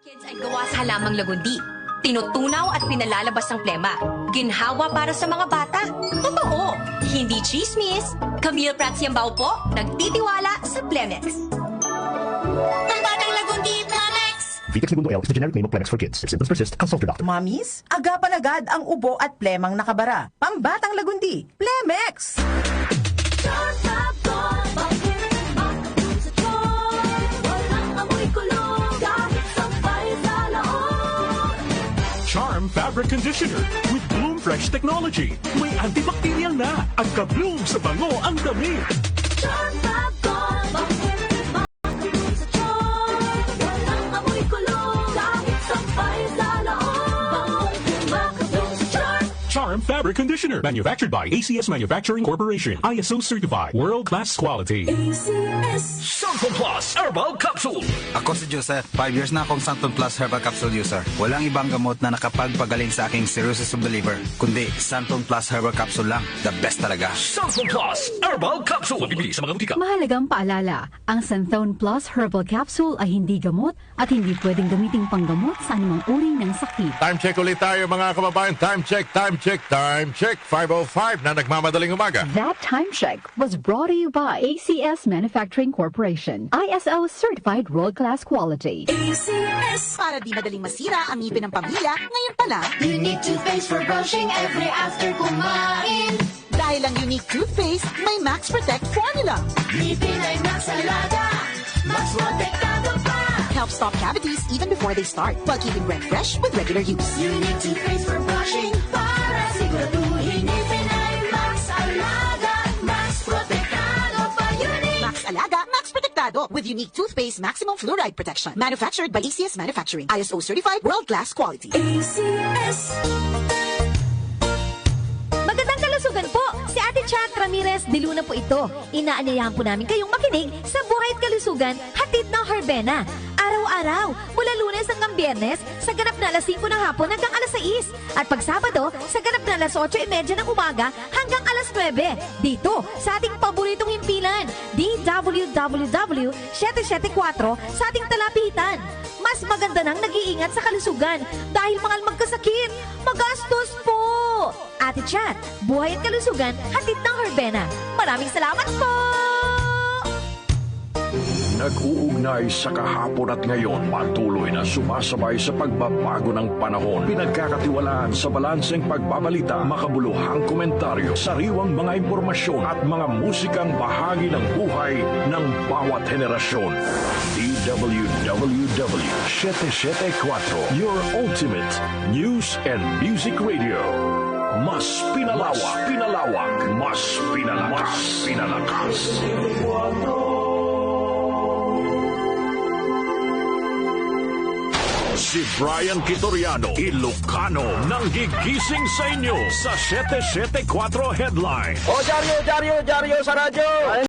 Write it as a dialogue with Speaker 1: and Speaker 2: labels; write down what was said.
Speaker 1: Kids ay gawa sa halamang lagundi. Tinutunaw at pinalalabas ang plema. Ginhawa para sa mga bata. Totoo! Hindi chismis. Camille Pratsiambao po, nagtitiwala sa Plemex. Pambatang lagundi, Plemex!
Speaker 2: Vitex Segundo L is the generic name of Plemex for kids. If symptoms persist, consult your doctor.
Speaker 3: Mamis, agapan agad ang ubo at plemang nakabara. Pambatang lagundi, Plemex!
Speaker 4: Charm Fabric Conditioner with Bloom Fresh Technology. May antibacterial na at ka-bloom sa bango ang damit.
Speaker 5: Charm Fab Gone, makikibang sa charm. Walang amoy kulong, kahit sampay sa laon. Makakabloom sa charm.
Speaker 4: Charm Fabric Conditioner. Manufactured by ACS Manufacturing Corporation. ISO certified. World-class quality.
Speaker 5: ACS.
Speaker 4: Santon Plus Herbal Capsule.
Speaker 6: Ako si Joseph. 5 years na akong Santon Plus Herbal Capsule user. Walang ibang gamot na nakapagpagaling sa aking cirrhosis of the liver, kundi Santon Plus Herbal Capsule lang. The best talaga.
Speaker 4: Santon Plus Herbal Capsule. Mabibili sa mga butika.
Speaker 7: Mahalagang paalala, ang Santhone Plus Herbal Capsule ay hindi gamot at hindi pwedeng gamiting panggamot sa anumang uri ng sakit.
Speaker 8: Time check ulit tayo mga kababayan. Time check, time check, time check. 5:05 na nagmamadaling umaga.
Speaker 7: That time check was brought to you by ACS Manufacturing Corporation. ISO certified world-class quality.
Speaker 5: ACS.
Speaker 9: Para di madaling masira ang ngipin ng pamilya, ngayon pa lang,
Speaker 5: Unique toothpaste for brushing every after kumain.
Speaker 9: dahil ang unique toothpaste, may Max Protect formula.
Speaker 5: Ngipin ay Max Alaga, mas protektado pa.
Speaker 9: Helps stop cavities even before they start, while keeping breath fresh with regular use.
Speaker 5: Unique toothpaste for brushing, para siguraduhin ngipin ay Max Alaga, mas protektado pa. Unique.
Speaker 9: Max Alaga, Max Protectado with unique toothpaste maximum fluoride protection. Manufactured by ACS Manufacturing. ISO certified world-class quality.
Speaker 5: ACS.
Speaker 10: Magandang kalusugan po! Si Ate Chat Ramirez de Luna po ito. Inaanyayahan po namin kayong makinig sa Buhay at Kalusugan, hatid ng Herbena. Araw-araw, mula Lunes hanggang Biyernes, sa ganap na alas 5 ng hapon hanggang alas 6. At pag Sabado, sa ganap na alas 8:30 ng umaga hanggang alas 9. Dito, sa ating paboritong himpilan, DWWW 774 sa ating talapitan. Mas maganda nang nag-iingat sa kalusugan dahil mahal magkasakit. Magastos po! Ate Chat, Buhay at Kalusugan, hatid ng Herbena. Maraming salamat po!
Speaker 11: Nag-uugnay sa kahapon at ngayon, patuloy na sumasabay sa pagbabago ng panahon. Pinagkakatiwalaan sa balanseng pagbabalita, makabuluhang komentaryo, sariwang mga impormasyon at mga musikang bahagi ng buhay ng bawat henerasyon. DWWW 774, your ultimate news and music radio. Mas pinalawak, mas pinalakas. Si Brian Kitoriano, Ilocano, nang gigising sa inyo sa 774 Headline.
Speaker 12: O, Jaryo sa radyo!